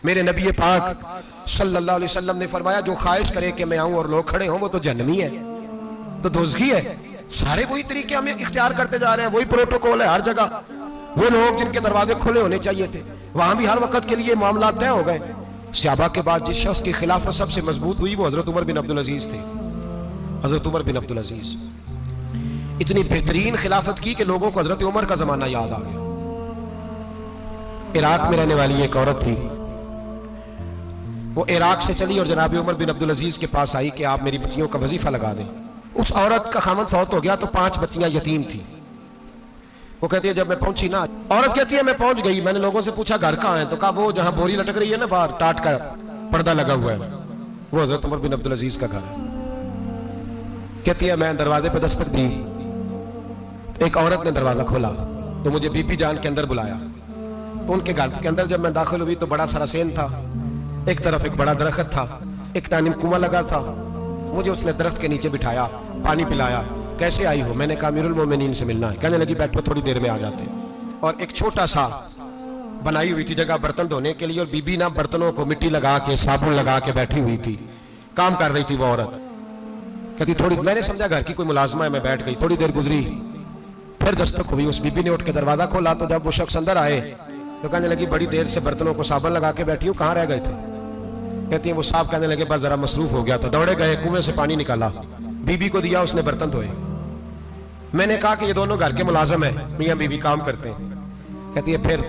میرے نبی پاک صلی اللہ علیہ وسلم نے فرمایا جو خواہش کرے کہ میں آؤں اور لوگ کھڑے ہوں وہ تو جہنمی ہے، تو دوزخی ہے۔ سارے وہی طریقے ہمیں اختیار کرتے جا رہے ہیں، وہی پروٹوکول ہے ہر جگہ۔ وہ لوگ جن کے دروازے کھلے ہونے چاہیے تھے وہاں بھی ہر وقت کے لیے معاملات طے ہو گئے۔ صحابہ کے بعد جس شخص کی خلافت سب سے مضبوط ہوئی وہ حضرت عمر بن عبدالعزیز تھے۔ حضرت عمر بن عبدالعزیز اتنی بہترین خلافت کی کہ لوگوں کو حضرت عمر کا زمانہ یاد آ گیا۔ عراق میں رہنے والی ایک عورت تھی، وہ عراق سے چلی اور جناب عمر بن عبدالعزیز کے پاس آئی کہ آپ میری بچیوں کا وظیفہ لگا دیں۔ اس عورت کا خامند فوت ہو گیا تو 5 بچیاں یتیم تھیں۔ وہ کہتی ہے جب میں پہنچی نا، عورت کہتی ہے میں پہنچ گئی، میں نے لوگوں سے پوچھا گھر کہاں ہے، تو کہا وہ جہاں بوری لٹک رہی ہے نا باہر ٹاٹ کا پردہ لگا ہوا ہے وہ حضرت عمر بن عبدالعزیز کا گھر ہے۔ کہتی ہے میں دروازے پہ دستک دی، ایک عورت نے دروازہ کھولا تو مجھے بی بی جان کے اندر بلایا۔ تو ان کے گھر کے اندر جب میں داخل ہوئی تو بڑا سارا سین تھا، ایک طرف ایک بڑا درخت تھا، ایک تانیم کنواں لگا تھا۔ مجھے اس نے درخت کے نیچے بٹھایا، پانی پلایا۔ کیسے آئی ہو؟ میں نے کہا امیر المومنین سے ملنا ہے۔ کہنے لگی بیٹھو تھوڑی دیر میں آ جاتے۔ اور ایک چھوٹا سا بنائی ہوئی تھی جگہ برتن دھونے کے لیے، اور بی بی نا برتنوں کو مٹی لگا کے صابن لگا کے بیٹھی ہوئی تھی، کام کر رہی تھی وہ عورت۔ کہتی تھوڑی، میں نے سمجھا گھر کی کوئی ملازمہ ہے، میں بیٹھ گئی۔ تھوڑی دیر گزری پھر دستک ہوئی، اس بی بی نے اٹھ کے دروازہ کھولا تو جب وہ شخص اندر آئے تو کہنے لگی بڑی دیر سے برتنوں کو صابن لگا کے بیٹھی ہوں، کہاں رہ گئے تھے؟ کہتی ہیں وہ صاحب کہنے لگے بس ذرا مصروف ہو گیا تھا، دوڑے گئے کنویں سے پانی نکالا، بی بی کو دیا، اس نے برتن دھوئے۔ میں نے کہا کہ یہ دونوں گھر کے ملازم ہیں، میاں بیوی کام کرتے ہیں۔ کہتی ہے پھر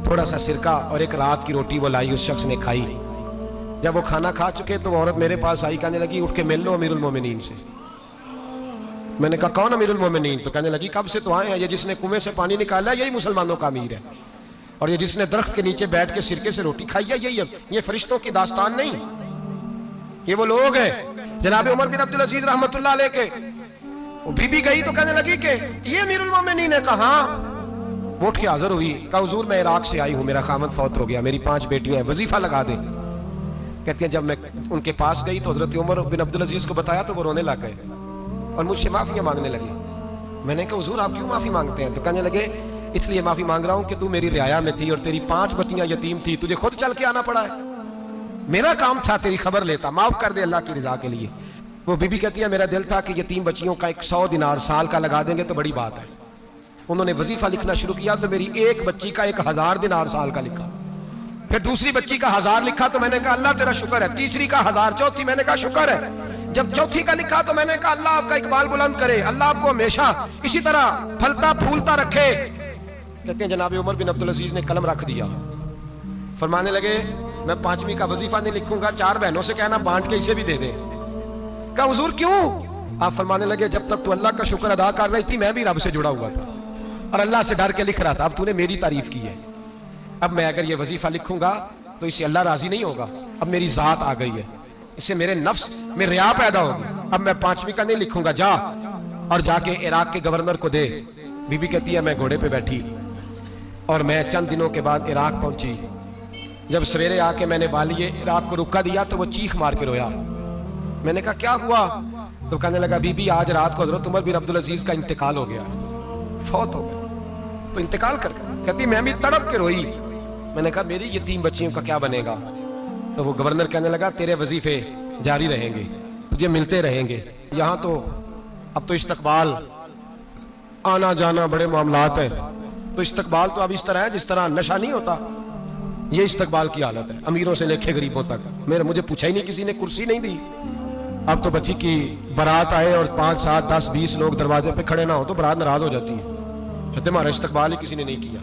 تھوڑا سا سرکہ اور ایک رات کی روٹی وہ لائی، اس شخص نے کھائی۔ جب وہ کھانا کھا چکے تو وہ عورت میرے پاس آئی، کہنے لگی اٹھ کے مل لو امیر المومنین سے۔ میں نے کہا کون امیر المومنین؟ تو کہنے لگی کب سے تو آئے ہیں، یہ جس نے کنویں سے پانی نکالا یہی مسلمانوں کا امیر ہے، اور یہ جس نے درخت کے نیچے بیٹھ کے سرکے سے روٹی کھائی ہے یہی ہے۔ یہ فرشتوں کی داستان نہیں، یہ وہ لوگ ہیں جناب عمر بن عبدالعزیز رحمت اللہ علیہ کے۔ وہ بی بی گئی تو کہنے لگی کہ یہ امیر المومنین ہے، کہا وہ اٹھ کے حاضر ہوئی، کہا حضور میں عراق سے آئی ہوں، میرا خامد فوت ہو گیا، میری 5 بیٹیاں ہیں، وظیفہ لگا دیں۔ کہتی ہیں جب میں ان کے پاس گئی تو حضرت عمر بن عبدالعزیز کو بتایا تو وہ رونے لگ گئے اور مجھ سے معافیاں مانگنے لگے۔ میں نے کہا حضور آپ کیوں معافی مانگتے ہیں؟ تو کہنے لگے اس لیے معافی مانگ رہا ہوں کہ تو میری رعایا میں تھی اور تیری 5 بچیاں یتیم تھی، تجھے خود چل کے آنا پڑا ہے، میرا کام تھا تیری خبر لیتا، معاف کر دے اللہ کی رضا کے لیے۔ وہ بی بی کہتی ہے میرا دل تھا کہ یتیم بچیوں کا 100 دینار سال کا لگا دیں گے تو بڑی بات ہے۔ انہوں نے وظیفہ لکھنا شروع کیا تو میری ایک بچی کا 1000 دینار سال کا لکھا، پھر دوسری بچی کا 1000 لکھا تو میں نے کہا اللہ تیرا شکر ہے، تیسری کا 1000، چوتھی میں نے کہا شکر ہے، جب چوتھی کا لکھا تو میں نے کہا اللہ آپ کا اقبال بلند کرے، اللہ آپ کو ہمیشہ اسی طرح پھلتا پھولتا رکھے۔ کہتے ہیں جناب عمر بن عبدالعزیز نے قلم رکھ دیا، فرمانے لگے میں 5ویں کا وظیفہ نہیں لکھوں گا، 4 بہنوں سے کہنا بانٹ کے اسے بھی دے دیں۔ کہا حضور کیوں؟ آپ فرمانے لگے جب تک تو اللہ کا شکر ادا کر رہی تھی میں بھی رب سے جڑا ہوا تھا اور اللہ سے ڈر کے لکھ رہا تھا، اب تو نے میری تعریف کی ہے، اب میں اگر یہ وظیفہ لکھوں گا تو اس سے اللہ راضی نہیں ہوگا، اب میری ذات آ گئی ہے، اس سے میرے نفس میں ریا پیدا ہوگی، اب میں 5ویں کا نہیں لکھوں گا، جا اور جا کے عراق کے گورنر کو دے۔ بی بی کہتی ہے میں گھوڑے پہ بیٹھی اور میں چند دنوں کے بعد عراق پہنچی، جب سویرے آ کے میں نے والی عراق کو رکا دیا تو وہ چیخ مار کے رویا۔ میں نے کہا کیا ہوا؟ تو کہنے لگا بی بی آج رات کو حضرت عمر بن عبدالعزیز کا انتقال ہو گیا، فوت ہو گیا، تو انتقال کر گیا۔ کہتی میں بھی تڑپ کے روئی۔ میں نے کہا میری یتیم بچیوں کا کیا بنے گا؟ تو وہ گورنر کہنے لگا تیرے وظیفے جاری رہیں گے، تجھے ملتے رہیں گے، یہاں تو اب تو استقبال آنا جانا بڑے معاملات ہیں، تو استقبال تو اب اس طرح ہے جس طرح نشہ نہیں ہوتا، یہ استقبال کی حالت ہے، امیروں سے لے کے غریبوں تک۔ مجھے پوچھا ہی نہیں، کسی نے کرسی نہیں دی۔ اب تو بچی کی بارات آئے اور 5 7 10 20 لوگ دروازے پہ کھڑے نہ ہو تو بارات ناراض ہو جاتی ہے، کہتے ہمارا استقبال ہی کسی نے نہیں کیا۔